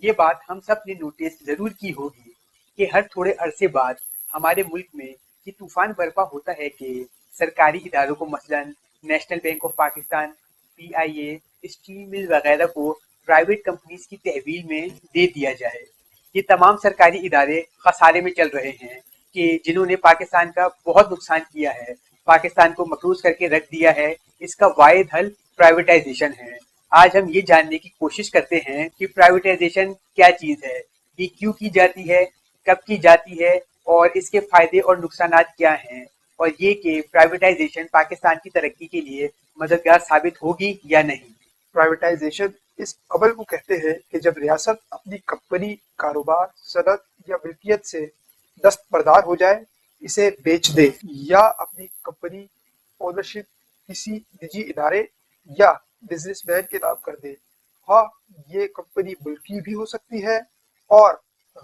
یہ بات ہم سب نے نوٹس ضرور کی ہوگی کہ ہر تھوڑے عرصے بعد ہمارے ملک میں یہ طوفان برپا ہوتا ہے کہ سرکاری اداروں کو مثلاً National Bank of Pakistan, PIA، steel mill وغیرہ کو پرائیویٹ کمپنیز کی تحویل میں دے دیا جائے۔ یہ تمام سرکاری ادارے خسارے میں چل رہے ہیں کہ جنہوں نے پاکستان کا بہت نقصان کیا ہے، پاکستان کو مقروض کر کے رکھ دیا ہے۔ اس کا واحد حل پرائیویٹائزیشن ہے۔ آج ہم یہ جاننے کی کوشش کرتے ہیں کہ پرائیویٹائزیشن کیا چیز ہے، یہ کیوں کی جاتی ہے، کب کی جاتی ہے اور اس کے فائدے اور نقصانات کیا ہیں، اور یہ کہ پرائیویٹائزیشن پاکستان کی ترقی کے لیے مددگار ثابت ہوگی یا نہیں۔ پرائیویٹائزیشن اس عمل کو کہتے ہیں کہ جب ریاست اپنی کمپنی، کاروبار، صنعت یا ملکیت سے دستبردار ہو جائے، اسے بیچ دے یا اپنی کمپنی اونرشپ کسی نجی ادارے یا بزنس مین کے نام کر دے۔ ہاں، یہ کمپنی ملکی بھی ہو سکتی ہے اور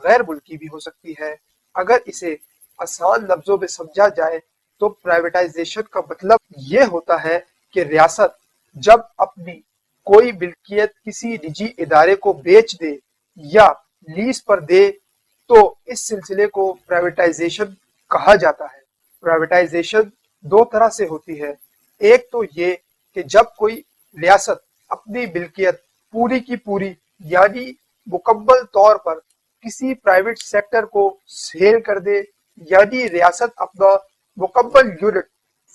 غیر ملکی بھی ہو سکتی ہے۔ اگر اسے آسان لفظوں میں سمجھا جائے تو پرائیویٹائزیشن کا مطلب یہ ہوتا ہے کہ ریاست جب اپنی کوئی ملکیت کسی نجی ادارے کو بیچ دے یا لیز پر دے تو اس سلسلے کو پرائیویٹائزیشن کہا جاتا ہے۔ پرائیویٹائزیشن دو طرح سے ہوتی ہے۔ ایک تو یہ کہ جب کوئی ریاست اپنی ملکیت پوری کی پوری یعنی مکمل طور پر کسی پرائیویٹ سیکٹر کو سیل کر دے، یعنی ریاست اپنا مکمل یونٹ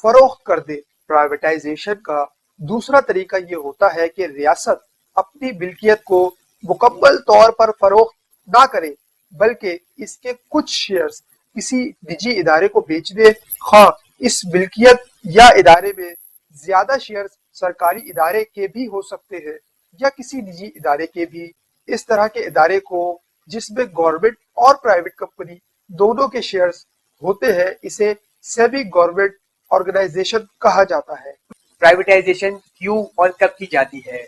فروخت کر دے۔ پرائیویٹائزیشن کا دوسرا طریقہ یہ ہوتا ہے کہ ریاست اپنی ملکیت کو مکمل طور پر فروخت نہ کرے بلکہ اس کے کچھ شیئرز کسی نجی ادارے کو بیچ دے، خواہ اس ملکیت یا ادارے میں زیادہ شیئرز سرکاری ادارے کے بھی ہو سکتے ہیں یا کسی نجی ادارے کے بھی۔ اس طرح کے ادارے کو جس میں گورنمنٹ اور پرائیویٹ کمپنی دونوں کے شیئرز ہوتے ہیں اسے سیمی گورنمنٹ آرگنائزیشن کہا جاتا ہے۔ پرائیویٹائزیشن کیوں اور کب کی جاتی ہے؟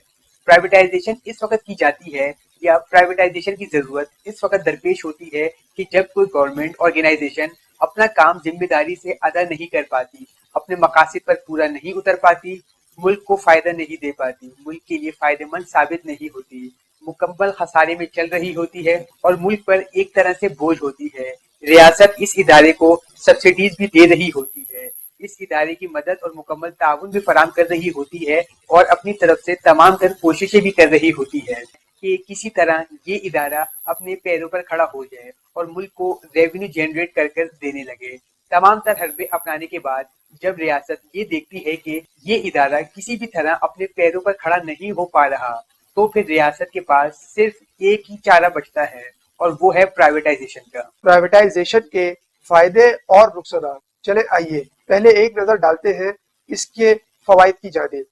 پرائیویٹائزیشن اس وقت کی جاتی ہے یا پرائیویٹائزیشن کی ضرورت اس وقت درپیش ہوتی ہے کہ جب کوئی گورنمنٹ آرگنائزیشن اپنا کام ذمہ داری سے ادا نہیں کر پاتی، اپنے مقاصد پر پورا نہیں اتر پاتی، ملک کو فائدہ نہیں دے پاتی، ملک کے لیے فائدہ مند ثابت نہیں ہوتی، مکمل خسارے میں چل رہی ہوتی ہے اور ملک پر ایک طرح سے بوجھ ہوتی ہے۔ ریاست اس ادارے کو سبسڈیز بھی دے رہی ہوتی ہے، اس ادارے کی مدد اور مکمل تعاون بھی فراہم کر رہی ہوتی ہے اور اپنی طرف سے تمام تر کوششیں بھی کر رہی ہوتی ہے کہ کسی طرح یہ ادارہ اپنے پیروں پر کھڑا ہو جائے اور ملک کو ریونیو جنریٹ کر دینے لگے۔ تمام تر حربے اپنانے کے بعد جب ریاست یہ دیکھتی ہے کہ یہ ادارہ کسی بھی طرح اپنے پیروں پر کھڑا نہیں ہو پا رہا تو پھر ریاست کے پاس صرف ایک ہی چارہ بچتا ہے اور وہ ہے پرائیویٹائزیشن کا۔ پرائیویٹائزیشن کے فائدے اور نقصانات، چلے آئیے پہلے ایک نظر ڈالتے ہیں اس کے فوائد کی جانب۔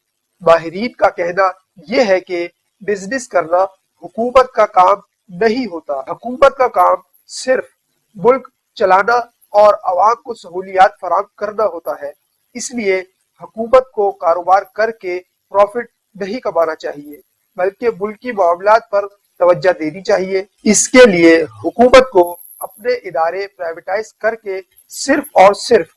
ماہرین کا کہنا یہ ہے کہ بزنس کرنا حکومت کا کام نہیں ہوتا۔ حکومت کا کام صرف ملک چلانا اور عوام کو سہولیات فراہم کرنا ہوتا ہے، اس لیے حکومت کو کاروبار کر کے پروفٹ نہیں کمانا چاہیے بلکہ ملکی معاملات پر توجہ دینی چاہیے۔ اس کے لیے حکومت کو اپنے ادارے پرائیویٹائز کر کے صرف اور صرف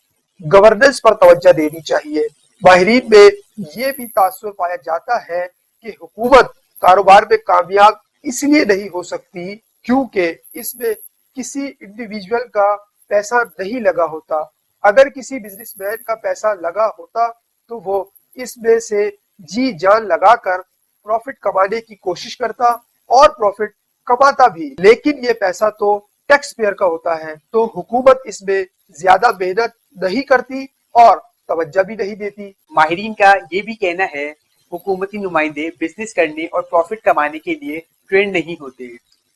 گورننس پر توجہ دینی چاہیے۔ ماہرین میں یہ بھی تاثر پایا جاتا ہے کہ حکومت کاروبار میں کامیاب اس لیے نہیں ہو سکتی کیونکہ اس میں کسی انڈیویجول کا پیسہ نہیں لگا ہوتا۔ اگر کسی بزنس مین کا پیسہ لگا ہوتا تو وہ اس میں سے جی جان لگا کر پروفٹ کمانے کی کوشش کرتا اور پروفٹ کماتا بھی، لیکن یہ پیسہ تو ٹیکس پیئر کا ہوتا ہے تو حکومت اس میں زیادہ محنت نہیں کرتی اور توجہ بھی نہیں دیتی۔ ماہرین کا یہ بھی کہنا ہے حکومتی نمائندے بزنس کرنے اور پروفٹ کمانے کے لیے ٹرینڈ نہیں ہوتے،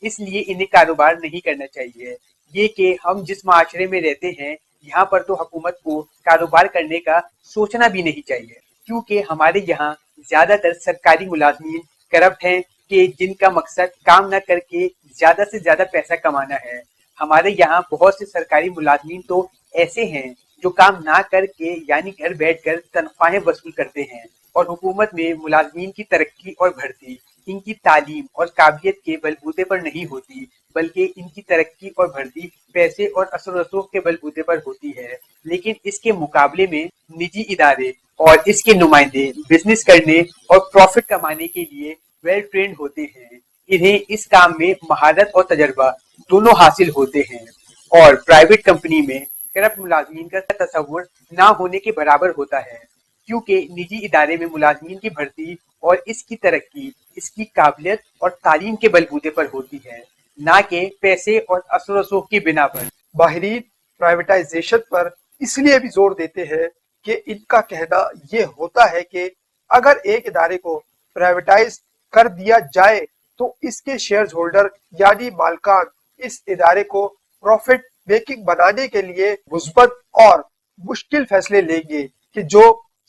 اس لیے انہیں کاروبار نہیں کرنا چاہیے۔ یہ کہ ہم جس معاشرے میں رہتے ہیں یہاں پر تو حکومت کو کاروبار کرنے کا سوچنا بھی نہیں چاہیے کیونکہ ہمارے یہاں زیادہ تر سرکاری ملازمین کرپٹ ہیں کہ جن کا مقصد کام نہ کر کے زیادہ سے زیادہ پیسہ کمانا ہے۔ ہمارے یہاں بہت سے سرکاری ملازمین تو ایسے ہیں جو کام نہ کر کے یعنی گھر بیٹھ کر تنخواہیں وصول کرتے ہیں، اور حکومت میں ملازمین کی ترقی اور بڑھتی ان کی تعلیم اور قابلیت کے بلبوتے پر نہیں ہوتی بلکہ ان کی ترقی اور بڑھتی پیسے اور اثر و رسوخ کے بلبوتے پر ہوتی ہے۔ لیکن اس کے مقابلے میں نجی ادارے اور اس کے نمائندے بزنس کرنے اور پروفٹ کمانے کے لیے ویل ٹرینڈ ہوتے ہیں، इन्हें इस काम में महारत और तजर्बा दोनों हासिल होते हैं और प्राइवेट कंपनी में करप्ट मुलाजमीन का तस्वुर ना होने के बराबर होता है, क्योंकि निजी इदारे में मुलाजमीन की भर्ती और इसकी तरक्की इसकी काबिलियत और तालीम के बलबूते पर होती है, ना कि पैसे और असर रसूख की बिना पर। माहिरीन प्राइवेटाइजेशन पर इसलिए भी जोर देते हैं कि इनका कहना ये होता है कि अगर एक इदारे को प्राइवेटाइज कर दिया जाए तो इसके शेयर होल्डर यानी मालकान इस इदारे को प्रॉफिट मेकिंग बनाने के लिए मुस्बत और मुश्किल फैसले लेंगे कि जो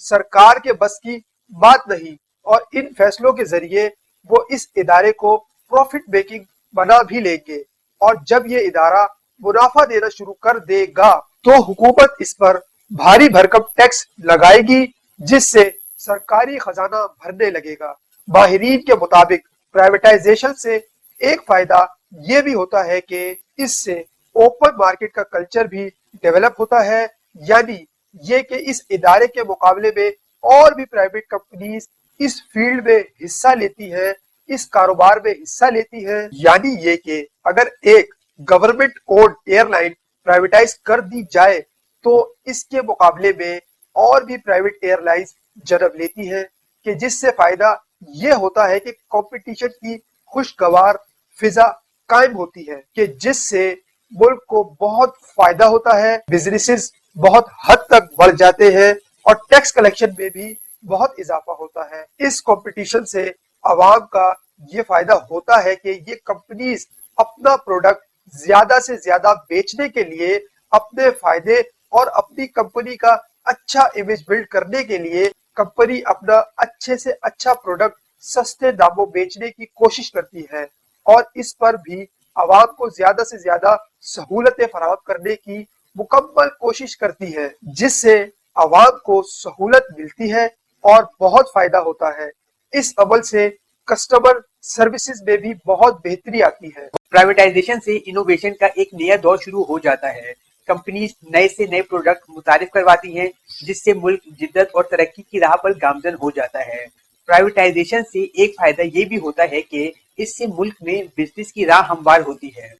सरकार के बस की बात नहीं, और इन फैसलों के जरिए वो इस इदारे को प्रॉफिट मेकिंग बना भी लेंगे। और जब ये इदारा मुनाफा देना शुरू कर देगा तो हुकूमत इस पर भारी भरकम टैक्स लगाएगी, जिससे सरकारी खजाना भरने लगेगा। माहिरीन के मुताबिक प्राइवेटाइजेशन से एक फायदा ये भी होता है कि इससे ओपन मार्केट का कल्चर भी डेवलप होता है, यानी ये कि इस इदारे के मुकाबले में और भी प्राइवेट कंपनीज इस फील्ड में हिस्सा लेती है, इस कारोबार में हिस्सा लेती है। यानी ये कि अगर एक गवर्नमेंट ओन्ड एयरलाइन प्राइवेटाइज कर दी जाए तो इसके मुकाबले में और भी प्राइवेट एयरलाइंस जन्म लेती है, कि जिससे फायदा ये होता है कि कंपटीशन की खुशगवार फिजा कायम होती है, कि जिससे मुल्क को बहुत फायदा होता है, बिजनेसेस बहुत हद तक बढ़ जाते हैं और टैक्स कलेक्शन में भी बहुत इजाफा होता है। इस कंपटीशन से अवाम का ये फायदा होता है कि ये कंपनीज अपना प्रोडक्ट ज्यादा से ज्यादा बेचने के लिए, अपने फायदे और अपनी कंपनी का अच्छा इमेज बिल्ड करने के लिए कंपनी अपना अच्छे से अच्छा प्रोडक्ट सस्ते दामों बेचने की कोशिश करती है और इस पर भी आवाम को ज्यादा से ज्यादा सहूलतें फराहम करने की मुकम्मल कोशिश करती है, जिससे आवाम को सहूलत मिलती है और बहुत फायदा होता है। इस अमल से कस्टमर सर्विसेज में भी बहुत बेहतरी आती है। प्राइवेटाइजेशन से इनोवेशन का एक नया दौर शुरू हो जाता है। कंपनीज नए से नए प्रोडक्ट मुतारिफ करवाती हैं, जिससे मुल्क जिद्दत और तरक्की की राह पर गामजन हो जाता है। प्राइवेटाइजेशन से एक फायदा ये भी होता है कि इससे मुल्क में बिजनेस की राह हमवार होती है,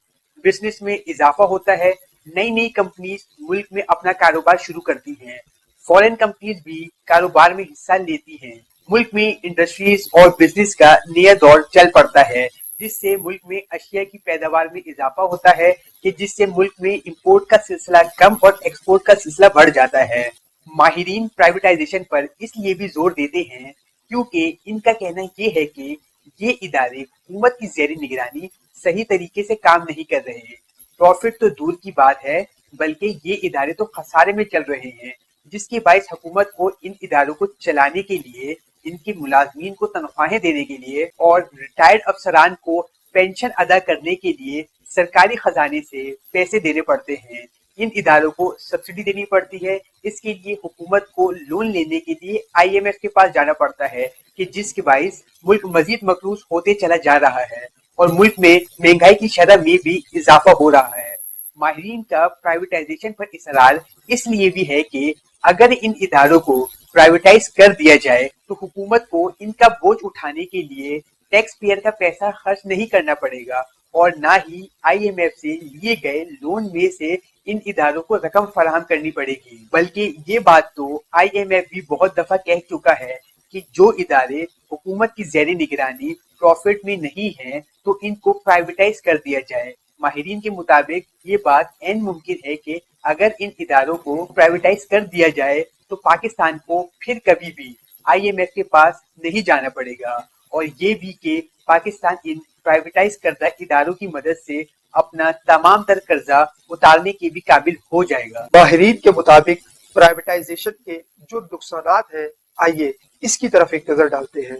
बिजनेस में इजाफा होता है, नई नई कंपनीज मुल्क में अपना कारोबार शुरू करती हैं, फॉरेन कंपनीज भी कारोबार में हिस्सा लेती हैं, मुल्क में इंडस्ट्रीज और बिजनेस का नया दौर चल पड़ता है, जिससे मुल्क में अशिया की पैदावार में इजाफा होता है, कि जिससे मुल्क में इंपोर्ट का सिलसिला कम और एक्सपोर्ट का सिलसिला बढ़ जाता है। माहिरीन प्राइवेटाइजेशन पर इसलिए भी जोर देते हैं क्योंकि इनका कहना ये है कि ये इदारे हुकूमत की ज़ेरी निगरानी सही तरीके से काम नहीं कर रहे। प्रॉफिट तो दूर की बात है, बल्कि ये इदारे तो खसारे में चल रहे हैं, जिसके बायस हुकूमत को इन इदारों को चलाने के लिए, इनके मुलाजमीन को तनख्वाहें देने के लिए और रिटायर्ड अफसरान को पेंशन अदा करने के लिए सरकारी खजाने से पैसे देने पड़ते हैं। इन इदारों को सब्सिडी देनी पड़ती है। इसके लिए हुकूमत को लोन लेने के लिए IMF के पास जाना पड़ता है, कि जिसके बायस मुल्क मजीद मकरूज होते चला जा रहा है और मुल्क में महंगाई की शरह में भी इजाफा हो रहा है। माहिरीन का प्राइवेटाइजेशन पर इसरार इसलिए भी है कि अगर इन इदारों को प्राइवेटाइज कर दिया जाए तो हुकूमत को इनका बोझ उठाने के लिए टैक्स पेयर का पैसा खर्च नहीं करना पड़ेगा और ना ही IMF से लिए गए लोन में से इन इदारों को रकम फराहम करनी पड़ेगी। बल्कि ये बात तो IMF भी बहुत दफा कह चुका है कि जो इदारे हुकूमत की ज़ेरी निगरानी प्रॉफिट में नहीं है तो इनको प्राइवेटाइज कर दिया जाए। माहिरीन के मुताबिक ये बात एन मुमकिन है कि अगर इन इदारों को प्राइवेटाइज कर दिया जाए तो पाकिस्तान को फिर कभी भी IMF के पास नहीं जाना पड़ेगा और ये भी कि पाकिस्तान इन प्राइवेटाइज करदा इदारों की मदद से अपना तमाम तर कर्जा उतारने के भी काबिल हो जाएगा। माहिरीन के मुताबिक प्राइवेटाइजेशन के जो नुकसानात हैं, आइए इसकी तरफ एक नजर डालते हैं।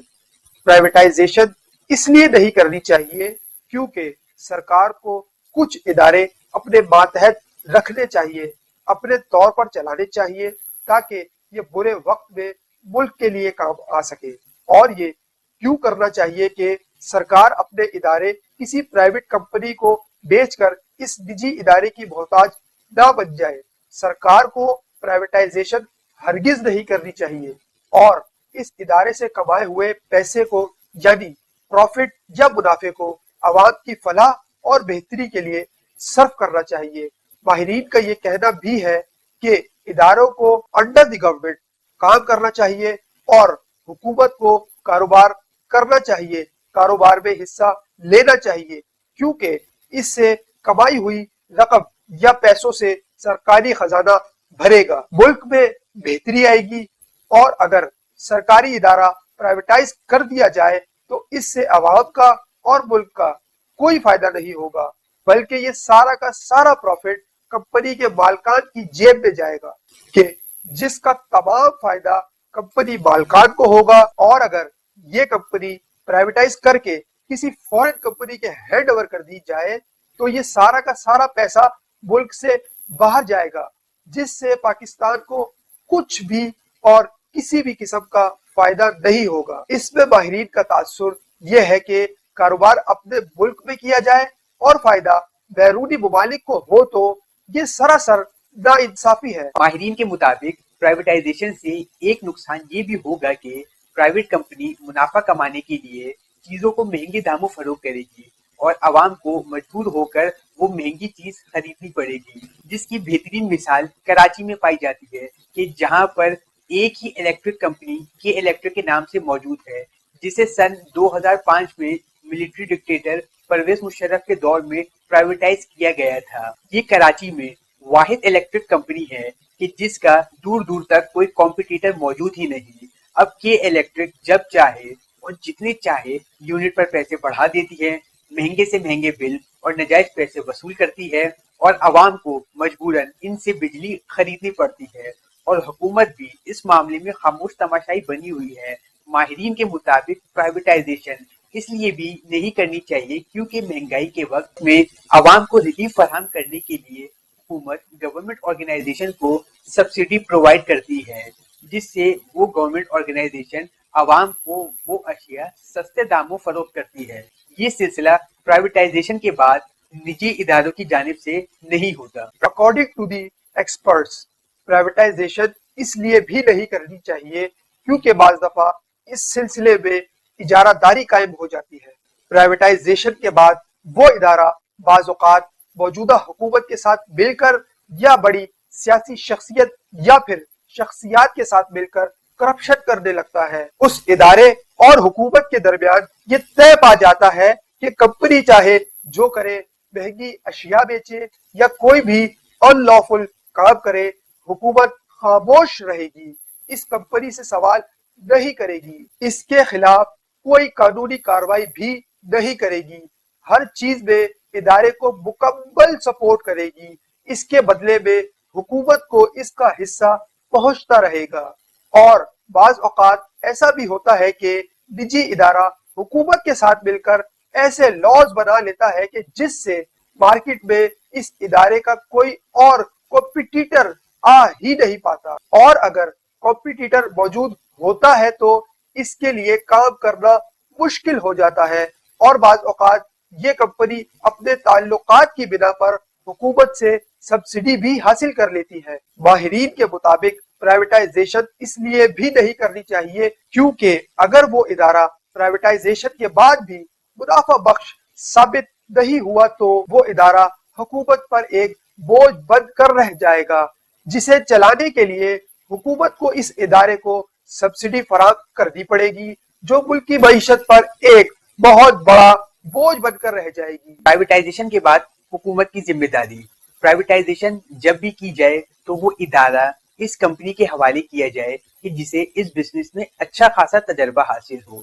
प्राइवेटाइजेशन इसलिए नहीं करनी चाहिए क्योंकि सरकार को कुछ इदारे अपने मातहत रखने चाहिए, अपने तौर पर चलाने चाहिए, ताकि ये बुरे वक्त में मुल्क के लिए काम आ सके। और ये क्यों करना चाहिए कि सरकार अपने इदारे किसी प्राइवेट कंपनी को बेचकर इस निजी इदारे की मोहताज ना बन जाए। सरकार को प्राइवेटाइजेशन हरगिज नहीं करनी चाहिए और इस इदारे से कमाए हुए पैसे को यानी प्रॉफिट یا منافع کو عوام کی فلاح اور بہتری کے لیے صرف کرنا چاہیے۔ ماہرین کا یہ کہنا بھی ہے کہ اداروں کو انڈر دی گورنمنٹ کام کرنا چاہیے اور حکومت کو کاروبار کرنا چاہیے، کاروبار میں حصہ لینا چاہیے، کیونکہ اس سے کمائی ہوئی رقم یا پیسوں سے سرکاری خزانہ بھرے گا، ملک میں بہتری آئے گی۔ اور اگر سرکاری ادارہ پرائیویٹائز کر دیا جائے تو اس سے عوام کا اور ملک کا کوئی فائدہ نہیں ہوگا، بلکہ یہ سارا کا سارا پروفٹ کمپنی کے مالکان کی جیب میں جائے گا، کہ جس کا تمام فائدہ کمپنی مالکان کو ہوگا۔ اور اگر یہ کمپنی پرائیویٹائز کر کے کسی فورن کمپنی کے ہینڈ اوور کر دی جائے تو یہ سارا کا سارا پیسہ ملک سے باہر جائے گا، جس سے پاکستان کو کچھ بھی اور کسی بھی قسم کا فائدہ نہیں ہوگا۔ اس میں ماہرین کا تاثر یہ ہے کہ کاروبار اپنے ملک میں کیا جائے اور فائدہ بیرونی ممالک کو ہو تو یہ سراسر ناانصافی ہے۔ ماہرین کے مطابق پرائیویٹائزیشن سے ایک نقصان یہ بھی ہوگا کہ پرائیویٹ کمپنی منافع کمانے کے لیے چیزوں کو مہنگے داموں فروخت کرے گی اور عوام کو مجبور ہو کر وہ مہنگی چیز خریدنی پڑے گی، جس کی بہترین مثال کراچی میں پائی جاتی ہے کہ جہاں پر ایک ہی الیکٹرک کمپنی کے الیکٹرک کے نام سے موجود ہے، جسے سن 2005 میں ملٹری ڈکٹیٹر پرویز مشرف کے دور میں پرائیویٹائز کیا گیا تھا۔ یہ کراچی میں واحد الیکٹرک کمپنی ہے کہ جس کا دور دور تک کوئی کمپٹیٹر موجود ہی نہیں۔ اب کے الیکٹرک جب چاہے اور جتنے چاہے یونٹ پر پیسے بڑھا دیتی ہے، مہنگے سے مہنگے بل اور ناجائز پیسے وصول کرتی ہے اور عوام کو مجبوراً ان سے بجلی خریدنی پڑتی ہے، اور حکومت بھی اس معاملے میں خاموش تماشائی بنی ہوئی ہے۔ ماہرین کے مطابق پرائیویٹائزیشن اس لیے بھی نہیں کرنی چاہیے کیونکہ مہنگائی کے وقت میں عوام کو ریلیف فراہم کرنے کے لیے حکومت گورنمنٹ آرگنائزیشن کو سبسڈی پرووائڈ کرتی ہے، جس سے وہ گورنمنٹ آرگنائزیشن عوام کو وہ اشیاء سستے داموں فروخت کرتی ہے۔ یہ سلسلہ پرائیویٹائزیشن کے بعد نجی اداروں کی جانب سے نہیں ہوتا۔ According to the experts, privatization اس لیے بھی نہیں کرنی چاہیے کیونکہ بعض دفعہ اس سلسلے میں اجارہ داری قائم ہو جاتی ہے۔ پرائیویٹائزیشن کے بعد وہ ادارہ بعض اوقات موجودہ حکومت کے ساتھ مل کر یا بڑی سیاسی شخصیت یا پھر شخصیات کے ساتھ مل کر کرپشن کرنے لگتا ہے۔ اس ادارے اور حکومت کے درمیان یہ طے پا جاتا ہے کہ کمپنی چاہے جو کرے، مہنگی اشیاء بیچے یا کوئی بھی ان لافل کام کرے، حکومت خاموش رہے گی، اس کمپنی سے سوال نہیں کرے گی، اس کے خلاف کوئی قانونی کارروائی بھی نہیں کرے گی، ہر چیز میں ادارے کو مکمل سپورٹ کرے گی، اس کے بدلے میں حکومت کو اس کا حصہ پہنچتا رہے گا۔ اور بعض اوقات ایسا بھی ہوتا ہے کہ نجی ادارہ حکومت کے ساتھ مل کر ایسے لاز بنا لیتا ہے کہ جس سے مارکیٹ میں اس ادارے کا کوئی اور کمپٹیٹر آ ہی نہیں پاتا، اور اگر کمپٹیٹر موجود ہوتا ہے تو اس کے لیے کام کرنا مشکل ہو جاتا ہے، اور بعض اوقات یہ کمپنی اپنے تعلقات کی بنا پر حکومت سے سبسڈی بھی حاصل کر لیتی ہے۔ ماہرین کے مطابق پرائیویٹائزیشن اس لیے بھی نہیں کرنی چاہیے کیونکہ اگر وہ ادارہ پرائیویٹائزیشن کے بعد بھی منافع بخش ثابت نہیں ہوا تو وہ ادارہ حکومت پر ایک بوجھ بن کر رہ جائے گا، جسے چلانے کے لیے حکومت کو اس ادارے کو سبسڈی فراہم کرنی پڑے گی، جو ملک کی معیشت پر ایک بہت بڑا بوجھ بن کر رہ جائے گی۔ پرائیویٹائزیشن کے بعد حکومت کی ذمہ داری۔ پرائیویٹائزیشن جب بھی کی جائے تو وہ ادارہ اس کمپنی کے حوالے کیا جائے کہ جسے اس بزنس میں اچھا خاصا تجربہ حاصل ہو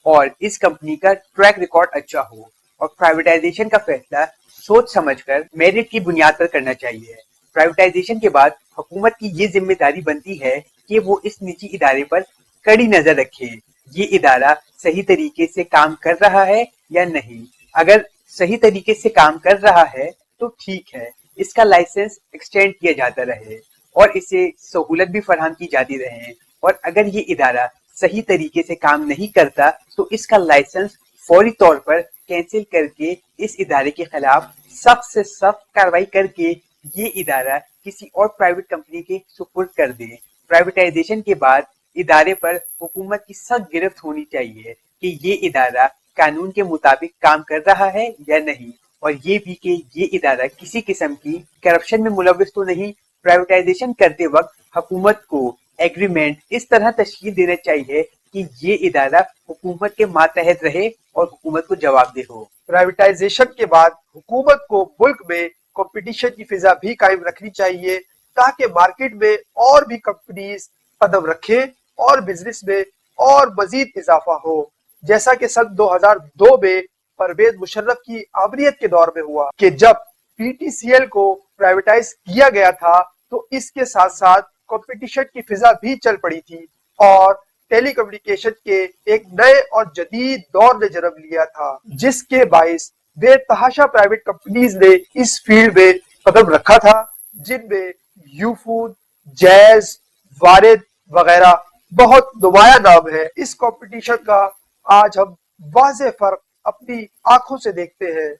اور اس کمپنی کا ٹریک ریکارڈ اچھا ہو، اور پرائیویٹائزیشن کا فیصلہ سوچ سمجھ کر میرٹ کی بنیاد پر کرنا چاہیے۔ پرائیویٹائزیشن کے بعد حکومت کی یہ ذمہ داری بنتی ہے کہ وہ اس نجی ادارے پر کڑی نظر رکھے، یہ ادارہ صحیح طریقے سے کام کر رہا ہے یا نہیں۔ اگر صحیح طریقے سے کام کر رہا ہے تو ٹھیک ہے، اس کا لائسنس ایکسٹینڈ کیا جاتا رہے اور اسے سہولت بھی فراہم کی جاتی رہے، اور اگر یہ ادارہ صحیح طریقے سے کام نہیں کرتا تو اس کا لائسنس فوری طور پر کینسل کر کے اس ادارے کے خلاف سخت سے سخت کارروائی کر کے یہ ادارہ کسی اور پرائیویٹ کمپنی کے سپرد کر دے۔ پرائیویٹائزیشن کے بعد ادارے پر حکومت کی سخت گرفت ہونی چاہیے کہ یہ ادارہ कानून के मुताबिक काम कर रहा है या नहीं, और ये भी कि ये इदारा किसी किस्म की करप्शन में मुलविस तो नहीं। प्राइवेटाइजेशन करते वक्त हुकूमत को एग्रीमेंट इस तरह तश्कील देना चाहिए कि ये इदारा हुकूमत के मातहत रहे और हुकूमत को जवाबदेह हो। प्राइवेटाइजेशन के बाद हुकूमत को मुल्क में कंपटीशन की फिजा भी कायम रखनी चाहिए ताकि मार्केट में और भी कंपनीज कदम रखें और बिजनेस में और मजीद इजाफा हो, जैसा कि सन 2002 में परवेज मुशर्रफ की आमरीत के दौर में हुआ कि जब पीटीसीएल को प्राइवेटाइज किया गया था तो इसके साथ साथ कंपटीशन की फिजा भी चल पड़ी थी और टेलीकम्युनिकेशन के एक नए और जदीद दौर ने जन्म लिया था, जिसके बाइस बेतहाशा प्राइवेट कंपनीज ने इस फील्ड में कदम रखा था, जिनमें यूफूड, जैज, वारिद वगैरह बहुत नुमाया नाम है। इस कंपटीशन का आज हम वाज़ेह फर्क अपनी आंखों से देखते हैं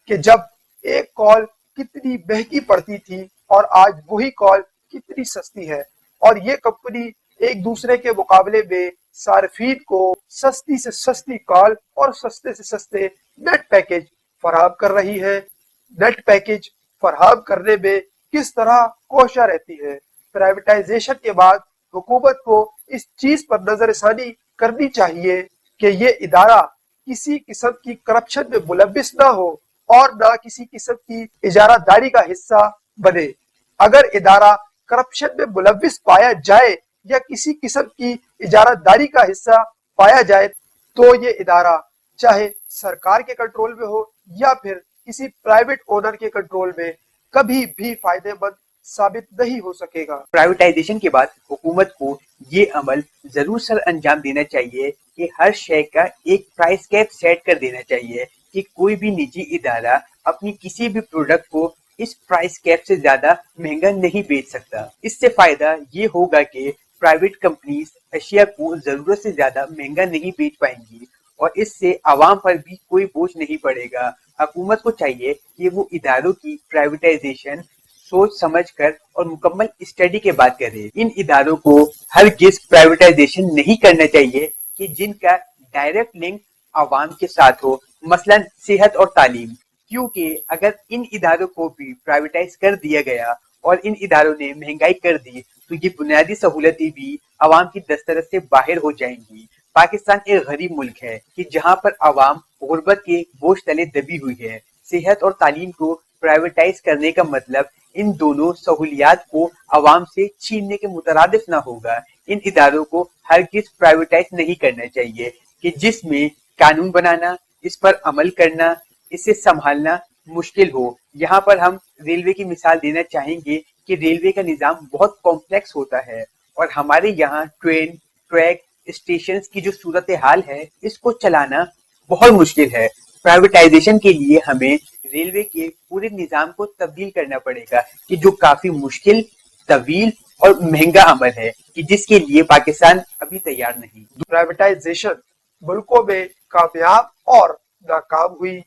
कि जब एक कॉल कितनी महंगी पड़ती थी और आज वही कॉल कितनी सस्ती है, और ये कंपनी एक दूसरे के मुकाबले में सार्फिन को सस्ती से सस्ती कॉल और सस्ते से सस्ते नेट पैकेज फराहम कर रही है। नेट पैकेज फराहम करने में किस तरह कोशिश रहती है। प्राइवेटाइजेशन के बाद हुकूमत को इस चीज पर नजरसानी करनी चाहिए कि ये इदारा किसी किस्म की करप्शन में मुलविस ना हो और ना किसी किस्म की इजारादारी का हिस्सा बने। अगर इदारा करप्शन में मुलविस पाया जाए या किसी किस्म की इजारादारी का हिस्सा पाया जाए तो ये इदारा चाहे सरकार के कंट्रोल में हो या फिर किसी प्राइवेट ओनर के कंट्रोल में कभी भी फायदेमंद साबित नहीं हो सकेगा। प्राइवेटाइजेशन के बाद हुकूमत को ये अमल जरूर सर अंजाम देना चाहिए कि हर शय का एक प्राइस कैप सेट कर देना चाहिए कि कोई भी निजी इदारा अपनी किसी भी प्रोडक्ट को इस प्राइस कैप से ज्यादा महंगा नहीं बेच सकता। इससे फायदा ये होगा कि प्राइवेट कंपनीज अशिया को जरूरत से ज्यादा महंगा नहीं बेच पाएंगी और इससे आवाम पर भी कोई बोझ नहीं पड़ेगा। हुकूमत को चाहिए कि वो इदारों की प्राइवेटाइजेशन सोच समझकर और मुकम्मल स्टडी के बाद करे। इन इदारों को हरगिज़ प्राइवेटाइजेशन नहीं करना चाहिए कि जिनका डायरेक्ट लिंक आवाम के साथ हो, मसलन सेहत और तालीम, क्योंकि अगर इन इदारों को भी प्राइवेटाइज कर दिया गया और इन इदारों ने महंगाई कर दी तो ये बुनियादी सहूलतें भी आवाम की दस्तरस से बाहर हो जाएंगी। पाकिस्तान एक गरीब मुल्क है कि जहाँ पर आवाम गुर्बत के बोझ तले दबी हुई है। सेहत और तालीम को प्राइवेटाइज करने का मतलब इन दोनों सहूलियात को आवाम से छीनने के मुतरादिफ ना होगा। इन इदारों को हरगिज़ प्राइवेटाइज नहीं करना चाहिए कि जिसमें कानून बनाना, इस पर अमल करना, इसे संभालना मुश्किल हो। यहाँ पर हम रेलवे की मिसाल देना चाहेंगे कि रेलवे का निज़ाम बहुत कॉम्प्लेक्स होता है और हमारे यहाँ ट्रेन, ट्रैक, स्टेशन की जो सूरत हाल है इसको चलाना बहुत मुश्किल है। प्राइवेटाइजेशन के लिए हमें रेलवे के पूरे निज़ाम को तब्दील करना पड़ेगा कि जो काफी मुश्किल, तवील और महंगा अमल है कि जिसके लिए पाकिस्तान अभी तैयार नहीं। प्राइवेटाइजेशन मुल्कों में कामयाब और नाकाम हुई।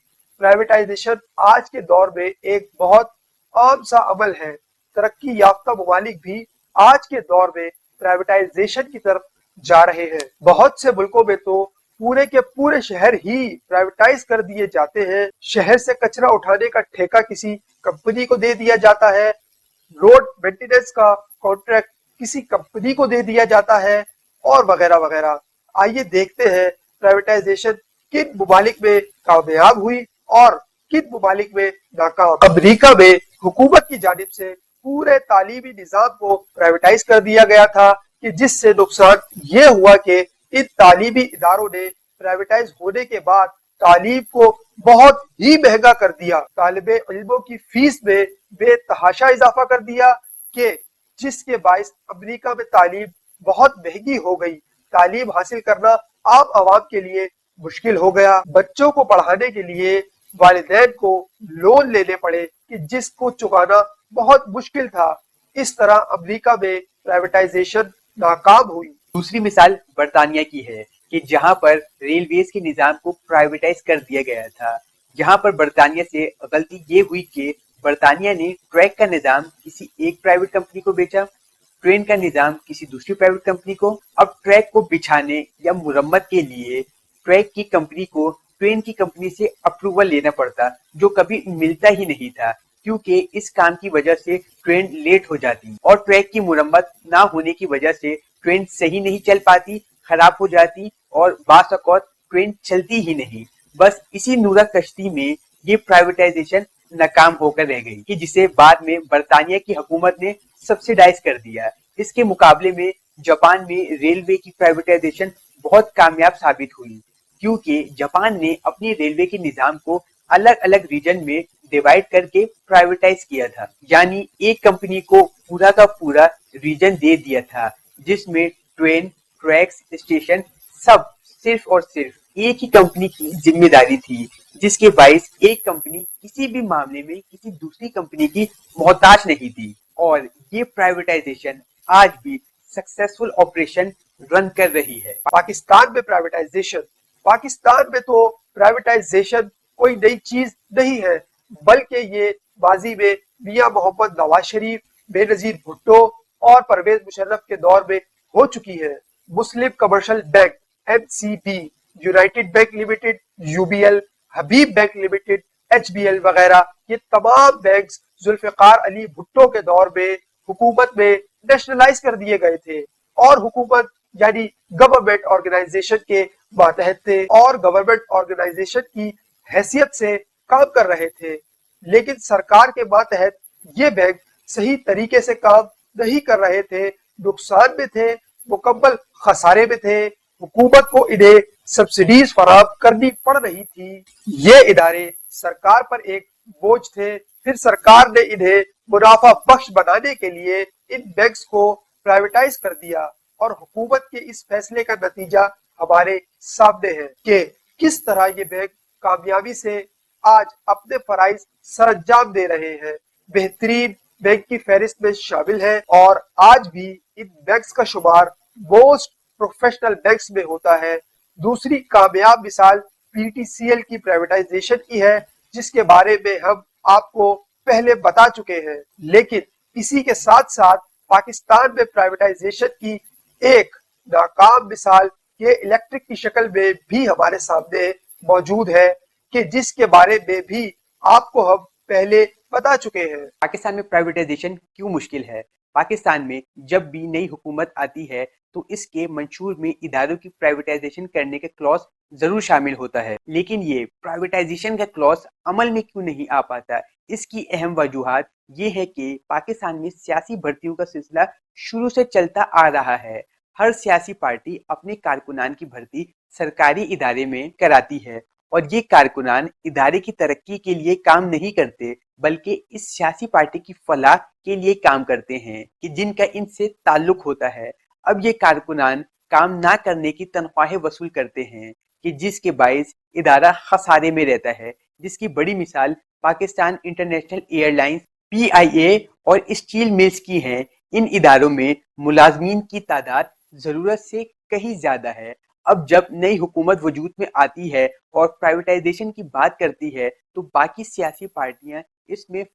प्राइवेटाइजेशन आज के दौर में एक बहुत आम सा अमल है। तरक्की याफ्ता ममालिक भी आज के दौर में प्राइवेटाइजेशन की तरफ जा रहे हैं। बहुत से मुल्कों में तो पूरे के पूरे शहर ही प्राइवेटाइज कर दिए जाते हैं। शहर से कचरा उठाने का ठेका किसी कंपनी को दे दिया जाता है, रोड मेंटेनेंस का कॉन्ट्रैक्ट किसी कंपनी को दे दिया जाता है और वगैरह वगैरह। आइए देखते हैं प्राइवेटाइजेशन किन मुमालिक में कामयाब हुई और किन मुमालिक में नाकाम। अमेरिका में हुकूमत की जानिब से पूरे तालीमी निजाम को प्राइवेटाइज कर दिया गया था कि जिससे नुकसान ये हुआ कि इन तालीमी इदारों ने प्राइवेटाइज होने के बाद तालीम को बहुत ही महंगा कर दिया। तालिबे इल्मों की फीस में बेतहाशा इजाफा कर दिया कि जिसके बाइस अमेरिका में तालीम बहुत महंगी हो गई। तालीम हासिल करना आम आवाम के लिए मुश्किल हो गया। बच्चों को पढ़ाने के लिए वालिदैन को लोन लेने पड़े कि जिसको चुकाना बहुत मुश्किल था। इस तरह अमेरिका में प्राइवेटाइजेशन नाकाम हुई। दूसरी मिसाल बरतानिया की है कि जहां पर रेलवेज के निजाम को प्राइवेटाइज कर दिया गया था। जहां पर बरतानिया से गलती ये हुई कि बरतानिया ने ट्रैक का निजाम किसी एक प्राइवेट कंपनी को बेचा, ट्रेन का निजाम किसी दूसरी प्राइवेट कंपनी को। अब ट्रैक को बिछाने या मुरम्मत के लिए ट्रैक की कंपनी को ट्रेन की कंपनी से अप्रूवल लेना पड़ता, जो कभी मिलता ही नहीं था, क्योंकि इस काम की वजह से ट्रेन लेट हो जाती और ट्रैक की मुरम्मत ना होने की वजह से ट्रेन सही नहीं चल पाती, खराब हो जाती और बास औक़ात ट्रेन चलती ही नहीं। बस इसी नूरा कश्ती में ये प्राइवेटाइजेशन नाकाम होकर रह गई कि जिसे बाद में बरतानिया की हुकूमत ने सब्सिडाइज कर दिया। इसके मुकाबले में जापान में रेलवे की प्राइवेटाइजेशन बहुत कामयाब साबित हुई, क्योंकि जापान ने अपनी रेलवे के निजाम को अलग अलग रीजन में डिवाइड करके प्राइवेटाइज किया था। यानी एक कंपनी को पूरा का पूरा रीजन दे दिया था, जिसमें ट्रेन, ट्रैक्स, स्टेशन सब सिर्फ और सिर्फ एक ही कंपनी की जिम्मेदारी थी, जिसके बाइस एक कंपनी किसी भी मामले में किसी दूसरी कंपनी की मोहताज नहीं थी। और ये प्राइवेटाइजेशन आज भी सक्सेसफुल ऑपरेशन रन कर रही है। पाकिस्तान में प्राइवेटाइजेशन कोई नई चीज नहीं है, बल्कि ये माजी में मियां मोहम्मद नवाज शरीफ, बेनजीर भुट्टो और परवेज मुशर्रफ के दौर में हो चुकी है। Muslim commercial bank MCB, United Bank Limited UBL, Habib bank limited HBL वगैरह ये तमाम बैंक्स जुल्फिकार अली भुट्टो के दौर में हुकूमत में नेशनलाइज कर दिए गए थे और हुकूमत यानी गवर्नमेंट ऑर्गेनाइजेशन के मातहत थे और गवर्नमेंट ऑर्गेनाइजेशन की हैसियत से काम कर रहे थे। लेकिन सरकार के मातहत ये बैंक सही तरीके से काम नहीं कर रहे थे, नुकसान में थे, मुकम्मल खसारे में थे। हुकूमत को इन्हें सब्सिडीज फराहम करनी पड़ रही थी। ये इदारे सरकार पर एक बोझ थे। फिर सरकार ने इन्हें मुनाफा बख्श बनाने के लिए इन बैंक्स को प्राइवेटाइज कर दिया और हुकूमत के इस फैसले का नतीजा हमारे सामने है कि किस तरह ये बैंक कामयाबी से आज अपने फराइज सरअंजाम दे रहे हैं। बेहतरीन बैंक की फहरिस्त में शामिल है और आज भी इन बैंक्स का शुमार मोस्ट प्रोफेशनल बैंक्स में होता है। दूसरी कामयाब मिसाल PTCL की प्राइवेटाइजेशन की है, जिसके बारे में हम आपको पहले बता चुके हैं। लेकिन इसी के साथ साथ पाकिस्तान में प्राइवेटाइजेशन की एक नाकाम मिसाल ये इलेक्ट्रिक की शक्ल में भी हमारे सामने मौजूद है कि जिसके बारे में भी आपको हम पहले बता चुके हैं। पाकिस्तान में प्राइवेटाइजेशन क्यों मुश्किल है? पाकिस्तान में जब भी नई हुकूमत आती है तो इसके मंशूर में इदारों की प्राइवेटाइजेशन करने का क्लॉज जरूर शामिल होता है, लेकिन ये प्राइवेटाइजेशन का क्लॉज अमल में क्यों नहीं आ पाता? इसकी अहम वजूहात ये है कि पाकिस्तान में सियासी भर्तियों का सिलसिला शुरू से चलता आ रहा है। हर सियासी पार्टी अपने कारकुनान की भर्ती सरकारी इदारे में कराती है और ये कारकुनान इदारे की तरक्की के लिए काम नहीं करते, बल्कि इस सियासी पार्टी की फलाह के लिए काम करते हैं कि जिनका इनसे ताल्लुक होता है। अब ये कारकुनान काम ना करने की तनख्वाहें वसूल करते हैं कि जिसके बाइस इदारा खसारे में रहता है, जिसकी बड़ी मिसाल पाकिस्तान इंटरनेशनल एयरलाइंस PIA और स्टील मिल्स की हैं। इन इदारों में मुलाजमीन की तादाद जरूरत से कहीं ज्यादा है। अब जब नई हुकूमत वजूद में आती है और प्राइवेटाइजेशन की बात करती है तो बाकी सियासी पार्टियां इसमें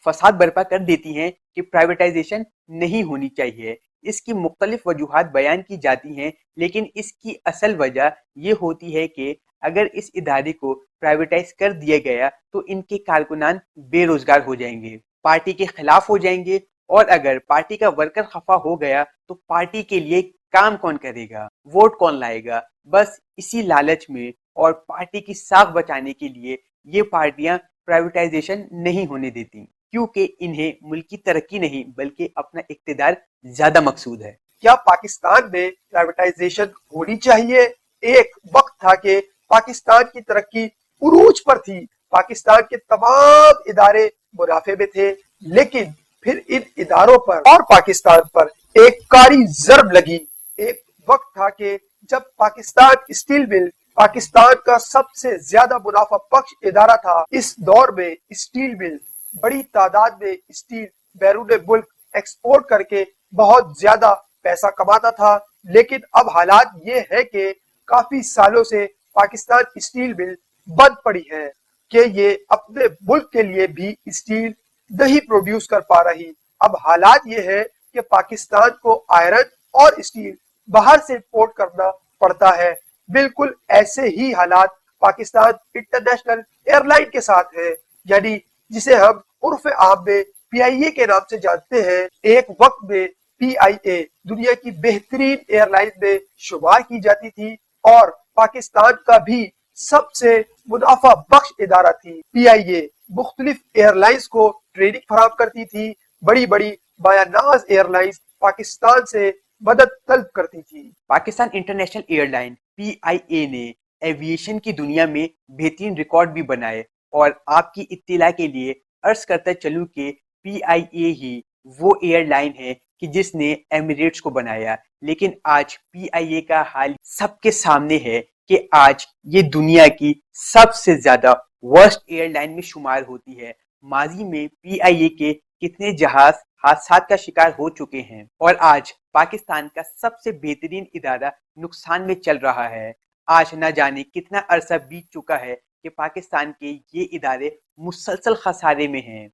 फसाद बर्पा कर देती हैं कि प्राइवेटाइजेशन नहीं होनी चाहिए। इसकी मुख्तलिफ वजूहात बयान की जाती हैं, लेकिन इसकी असल वजह यह होती है कि अगर इस इदारे को प्राइवेटाइज कर दिया गया तो इनके कारकुनान बेरोजगार हो जाएंगे, पार्टी के खिलाफ हो जाएंगे और अगर पार्टी का वर्कर खफा हो गया तो पार्टी के लिए काम कौन करेगा, वोट कौन लाएगा? बस इसी लालच में और पार्टी की साख बचाने के लिए ये पार्टियां प्राइवेटाइजेशन नहीं होने देती, क्योंकि इन्हें मुल्क की तरक्की नहीं बल्कि अपना इक्तिदार ज्यादा मकसूद है। क्या पाकिस्तान में प्राइवेटाइजेशन होनी चाहिए? एक वक्त था कि पाकिस्तान की तरक्की उरूज पर थी, पाकिस्तान के तमाम इदारे मुनाफे में थे, लेकिन फिर इन इदारों पर और पाकिस्तान पर एक कारी जर्ब लगी। एक वक्त था कि जब पाकिस्तान स्टील मिल पाकिस्तान का सबसे ज्यादा मुनाफा बख्श इदारा था। इस दौर में स्टील मिल बड़ी तादाद में स्टील बैरून मुल्क एक्सपोर्ट करके बहुत ज्यादा पैसा कमाता था, लेकिन अब हालात ये है कि काफी सालों से पाकिस्तान स्टील मिल बंद पड़ी है कि ये अपने मुल्क के लिए भी स्टील नहीं प्रोड्यूस कर पा रही। अब हालात ये है कि पाकिस्तान को आयरन और स्टील बाहर से इंपोर्ट करना पड़ता है। बिल्कुल ऐसे ही हालात पाकिस्तान इंटरनेशनल एयरलाइन के साथ है, यानी जिसे हम उर्फ आम में PIA के नाम से जानते हैं। एक वक्त में PIA दुनिया की बेहतरीन एयरलाइन में शुमार की जाती थी और पाकिस्तान का भी सबसे मुनाफा बख्श इदारा थी। PIA मुख्तलिफ एयरलाइंस को ट्रेनिंग फराहम करती थी। बड़ी बड़ी बायानाज एयरलाइंस पाकिस्तान से मदद तलब करती थी। पाकिस्तान इंटरनेशनल एयरलाइन PIA ने एविएशन की दुनिया में बेहतरीन रिकॉर्ड भी बनाए और आपकी इत्तिला के लिए अर्ज करता चलूं कि PIA ही वो एयरलाइन है कि जिसने एमिरेट्स को बनाया, लेकिन आज PIA का हाल सबके सामने है कि आज ये दुनिया की सबसे ज्यादा वर्स्ट एयरलाइन में शुमार होती है। माजी में PIA के कितने जहाज हादसा का शिकार हो चुके हैं और आज पाकिस्तान का सबसे बेहतरीन इदारा नुकसान में चल रहा है। आज न जाने कितना अरसा बीत चुका है कि पाकिस्तान के ये इदारे मुसलसल खसारे में हैं।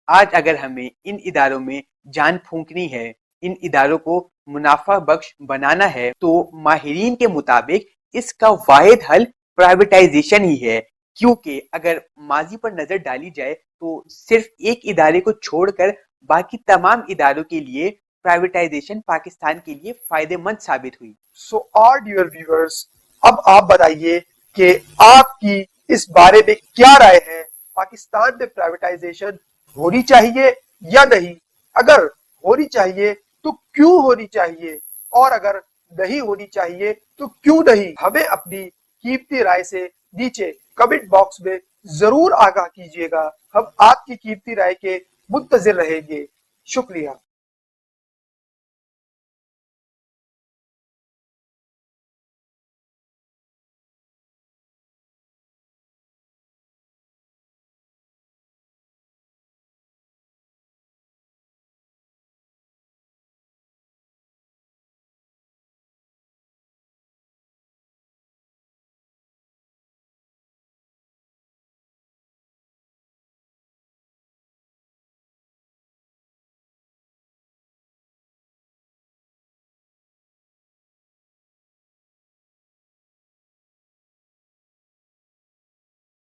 आज अगर हमें इन इदारों में जान फूंकनी है, इन इदारों को मुनाफा बख्श बनाना है, तो माहिरीन के मुताबिक इसका वाहिद हल प्राइवेटाइजेशन ही है, क्योंकि अगर माजी पर नजर डाली जाए तो सिर्फ एक इदारे को छोड़कर बाकी तमाम इदारों के लिए प्राइवेटाइजेशन पाकिस्तान के लिए फायदेमंद साबित हुई। सो ऑल डियर व्यूअर्स, अब आप बताइए कि आपकी इस बारे में क्या राय है। पाकिस्तान में प्राइवेटाइजेशन होनी चाहिए या नहीं? अगर होनी चाहिए तो क्यों होनी चाहिए, और अगर नहीं होनी चाहिए तो क्यों नहीं? हमें अपनी कीमती राय से नीचे कमेंट बॉक्स में जरूर आगाह कीजिएगा। हम आपकी कीमती राय के मुंतजिर रहेंगे। शुक्रिया।